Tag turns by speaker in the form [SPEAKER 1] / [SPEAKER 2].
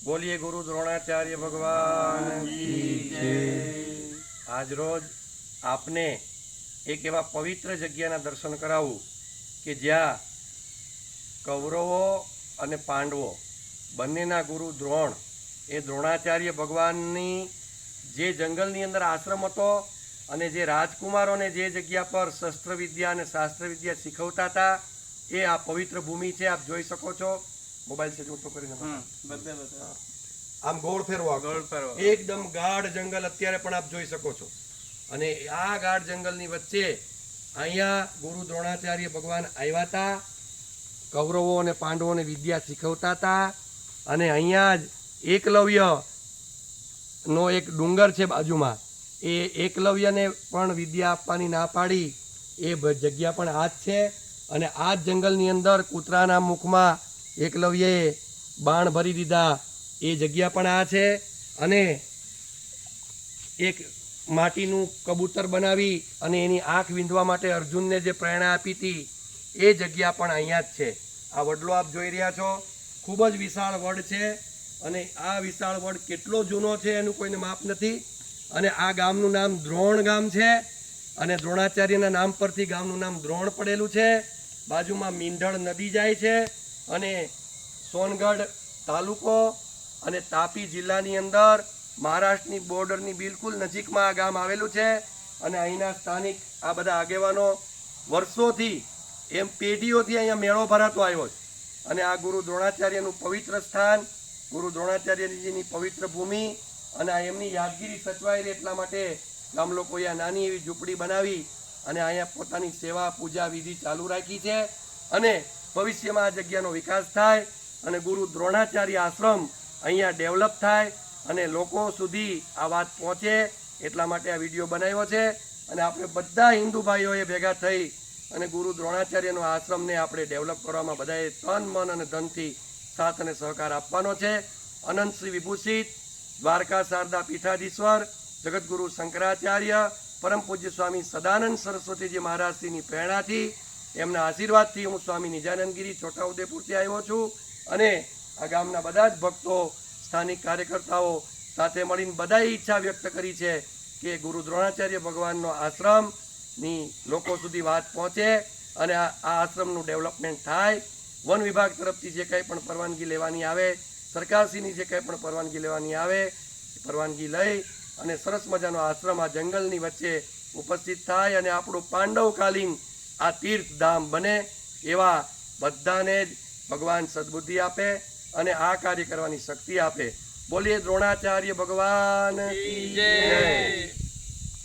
[SPEAKER 1] बोलिए गुरु द्रोणाचार्य भगवान की जय। आज रोज आपने एक एवा पवित्र जग्याना दर्शन करावू कि ज्या कौरवो अने पांडवो बंनेना गुरु द्रोण ए द्रोणाचार्य भगवाननी जे जंगलनी अंदर आश्रम हतो अने जे राजकुमारोने जे जग्या पर शस्त्र विद्या अने शास्त्र विद्या शीखवता था ए आ पवित्र भूमि है। आप जोई सको छो। मोबाइल से ऊंचो करीने आम गोળ ફેરવો एकदम गाढ़ जंगल अत्यारे पण आप जोई सको छो। अने आ गाढ़ जंगलनी वच्चे अहींया गुरु द्रोणाचार्य भगवान आव्या था, कौरवों अने पांडवोने विद्या शीखवता था। अने अहींया ज एकलव्य नो एक डूंगर छे बाजुमां, ए एकलव्यने पण विद्या आपवानी ना पाड़ी ए जग्या पण आ ज छे। अने आ जंगलनी अंदर कूतराना मुखमां एकलव्ये बाण भरी दीधा ए जग्या पण आ छे। अने एक माटीनुं कबूतर बनावी अने एनी आंख वींधवा माटे अर्जुनने जे प्रेरणा आपी थी ए जग्या पण अहींया ज छे। आ वडलो आप जोई रह्या छो, खूब ज विशाळ वड छे। अने आ विशाळ वड केटलो जूनो छे एनुं कोईने माप नथी। अने आ गामनुं नाम द्रोण गाम छे अने द्रोणाचार्यना नाम परथी गामनुं नाम द्रोण पड़ेलुं छे। बाजुमां मींढळ नदी जाय छे अने सोनगढ़ तालुको अने तापी जिल्लानी अंदर महाराष्ट्रनी बोर्डरनी बिल्कुल नजीकमां आ गाम आवेलुं छे। अने અહીંના સ્થાનિક આ બધા આગેવાનો વર્ષોથી એમ પેઢીઓથી અહીંયા મેળો ભરાતો આવ્યો છે। અને આ ગુરુ દ્રોણાચાર્યનું પવિત્ર સ્થાન, ગુરુ દ્રોણાચાર્યજીની પવિત્ર ભૂમિ અને આ એમની યાદગીરી સચવાઈ રહે એટલા માટે ગામ લોકોએ આ નાની એવી ઝૂંપડી બનાવી અને અહીંયા પોતાની સેવા પૂજા વિધિ ચાલુ રાખી છે। અને ભવિષ્યમાં આ જગ્યાનો વિકાસ થાય અને ગુરુ દ્રોણાચાર્ય આશ્રમ અહીંયા ડેવલપ થાય અને લોકો સુધી આ વાત પહોંચે એટલા માટે આ વિડીયો બનાવ્યો છે। અને આપણે બધા હિન્દુ ભાઈઓએ ભેગા થઈ અને ગુરુ દ્રોણાચાર્યનો આશ્રમને આપણે ડેવલપ કરવામાં બધાએ તન મન અને ધનથી સાથ અને સહકાર આપવાનો છે। અનંત શ્રી વિભૂષિત દ્વારકા શારદા પીઠાધીશ્વર જગતગુરુ શંકરાચાર્ય પરમ પૂજ્ય સ્વામી સદાનંદ સરસ્વતીજી મહારાજશ્રીની પ્રેરણાથી એમના આશીર્વાદથી હું સ્વામી નિજાનંદગીરી છોટાઉદેપુરથી આવ્યો છું। અને આ ગામના બધા જ ભક્તો સ્થાનિક કાર્યકર્તાઓ સાથે મળીને બધાએ ઈચ્છા વ્યક્ત કરી છે કે ગુરુ દ્રોણાચાર્ય ભગવાનનો આશ્રમની લોકો સુધી વાત પહોંચે અને આ આશ્રમનું ડેવલપમેન્ટ થાય। વન વિભાગ તરફથી જે કંઈ પણ પરવાનગી લેવાની આવે, સરકારશ્રીની જે કંઈ પણ પરવાનગી લેવાની આવે પરવાનગી લઈ અને સરસ મજાનો આશ્રમ આ જંગલની વચ્ચે ઉપસ્થિત થાય અને આપણું પાંડવકાલીન આ તીર્થધામ બને એવા બધાને જ ભગવાન સદબુદ્ધિ આપે અને આ કાર્ય કરવાની શક્તિ આપે। બોલીએ દ્રોણાચાર્ય ભગવાન કી જય।